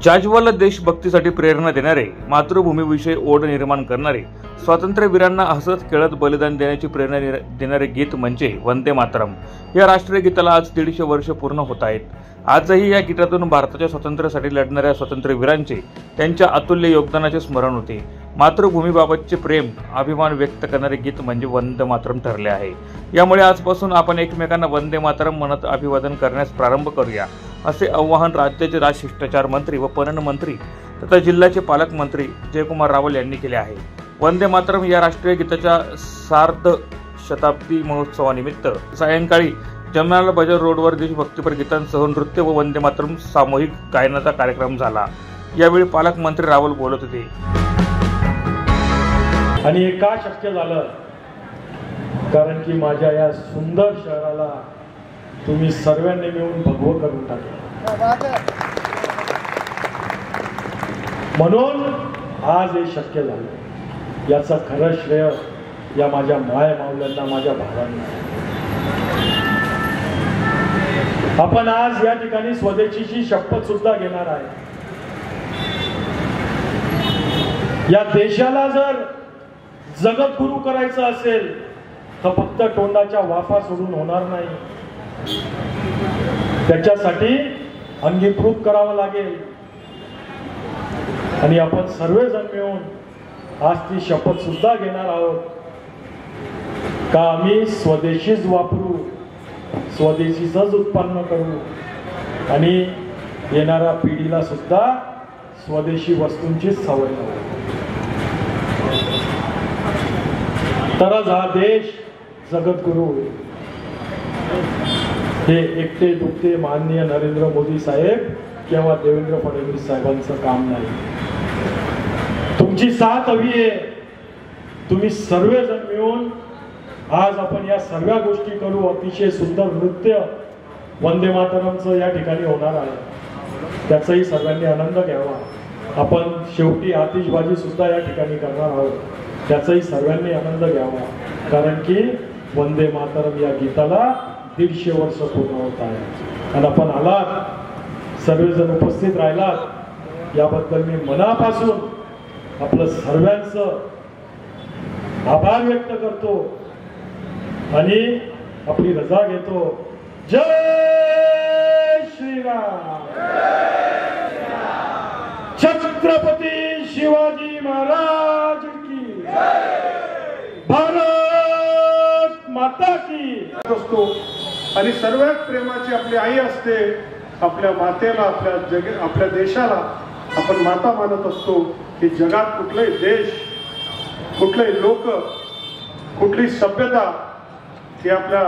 जाज्वल्य देशभक्तीसाठी प्रेरणा देणारे, मातृभूमीविषयी ओढ निर्माण करणारे, स्वातंत्र्यवीरांना हसत खेळत बलिदान देण्याची प्रेरणा देणारे गीत म्हणजे वंदे मातरम. या राष्ट्रीय गीताला आज 150 वर्ष पूर्ण होत आहेत. आजही या गीतातून भारताच्या स्वातंत्र्यासाठी लढणाऱ्या स्वातंत्र्यवीरांचे, त्यांच्या अतुल्य योगदानाचे स्मरण होते. मातृभूमीबाबतचे प्रेम, अभिमान व्यक्त करणारे गीत म्हणजे वंदे मातरम ठरले आहे. यामुळे आजपासून आपण एकमेकांना वंदे मातरम म्हणत अभिवादन करण्यास प्रारंभ करूया, असे आवाहन राज्याचे राजशिष्टाचार मंत्री व पणन मंत्री तथा जिल्ह्याचे पालकमंत्री जयकुमार रावल यांनी केले आहे. वंदे मातरम या राष्ट्रीय गीताच्या सार्ध शताब्दी महोत्सवानिमित्त सायंकाळी जमनालाल बजाज रोडवर देशभक्तीपर गीतांसह नृत्य व वंदे मातरम सामूहिक गायनाचा कार्यक्रम झाला. यावेळी पालकमंत्री रावल बोलत होते. आणि हे का शक्य झालं? कारण की माझ्या या सुंदर शहराला तुम्ही सर्वांनी मिळून भगवं करून टाकलं, म्हणून आज हे शक्य झालं. याचं खरं श्रेय या माझ्या माय माऊल्यांना, माझ्या भावांना. आपण आज या ठिकाणी स्वदेशीची शपथ सुद्धा घेणार आहे. या देशाला जर जगद्गुरु करायचं असेल तर फक्त तोंडाच्या वाफा सोडून होणार नाही. त्याच्यासाठी अंगीकृत करावं लागेल. आणि आपण सर्वजण मिळून आज ती शपथ सुद्धा घेणार आहोत का आम्ही स्वदेशीच वापरू, स्वदेशीचंच उत्पन्न करू आणि येणाऱ्या पिढीला सुद्धा स्वदेशी वस्तूंचीच सवय लावू. तरच हा देश जगद्गुरु होईल. हे एकटे दुखते माननीय नरेंद्र मोदी साहेब किंवा देवेंद्र फडणवीस साहेबांचं काम नाही. तुमची साथ हवी आहे. तुम्ही सर्वजण मिळून आज आपण या सर्व गोष्टी करू. अतिशय सुंदर नृत्य वंदे मातरमचं या ठिकाणी होणार आहे. त्याचाही सर्वांनी आनंद घ्यावा. आपण शेवटी आतिषबाजी सुद्धा या ठिकाणी करणार आहोत. त्याचाही सर्वांनी आनंद घ्यावा. कारण की वंदे मातरम या गीताला 150 वर्ष पूर्ण होत आहे. आणि आपण आलात, सर्वजण उपस्थित राहिलात, याबद्दल मी मनापासून आपलं सर्वांचं आभार व्यक्त करतो आणि आपली रजा घेतो. जय श्रीराम. छत्रपती शिवाजी महाराज की भारत माता की असतो. आणि सर्वात प्रेमाची आपली आई असते. आपल्या मातेला, आपल्या देशाला आपण माता मानत असतो. की जगात कुठलाही देश, कुठलेही लोक, कुठली सभ्यता ही आपल्या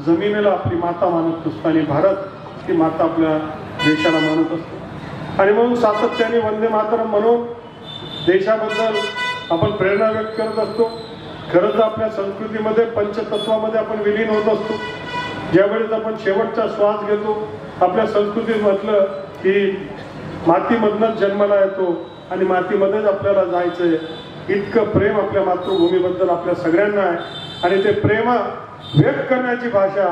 जमिनीला आपली माता मानत असतो आणि भारत ही माता आपल्या देशाला मानत असतो. आणि म्हणून सातत्याने वंदे मातरम म्हणून देशाबद्दल आपण प्रेरणा व्यक्त करत असतो. खरं तर आपल्या संस्कृतीमध्ये पंचतत्वामध्ये आपण विलीन होत असतो. ज्यावेळेस आपण शेवटचा श्वास घेतो, आपल्या संस्कृतीत म्हटलं की मातीमधनच जन्माला येतो आणि मातीमध्येच आपल्याला जायचंय. इतकं प्रेम आपल्या मातृभूमीबद्दल आपल्या सगळ्यांना आहे. आणि ते प्रेम व्यक्त करण्याची भाषा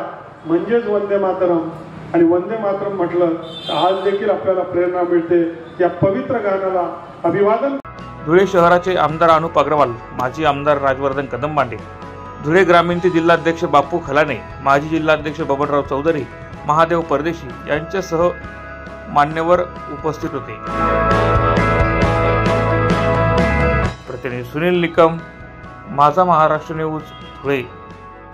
म्हणजेच वंदे मातरम. आणि वंदे मातरम म्हटलं तर आज देखील आपल्याला प्रेरणा मिळते. या पवित्र गाण्याला अभिवादन. धुळे शहराचे आमदार अनुप अग्रवाल, माजी आमदार राजवर्धन कदमबांडे, धुळे ग्रामीणचे जिल्हाध्यक्ष बापू खलाने, माजी जिल्हाध्यक्ष बबनराव चौधरी, महादेव परदेशी यांच्यासह मान्यवर उपस्थित होते. प्रतिनिधी सुनील निकम, माझा महाराष्ट्र न्यूज, धुळे.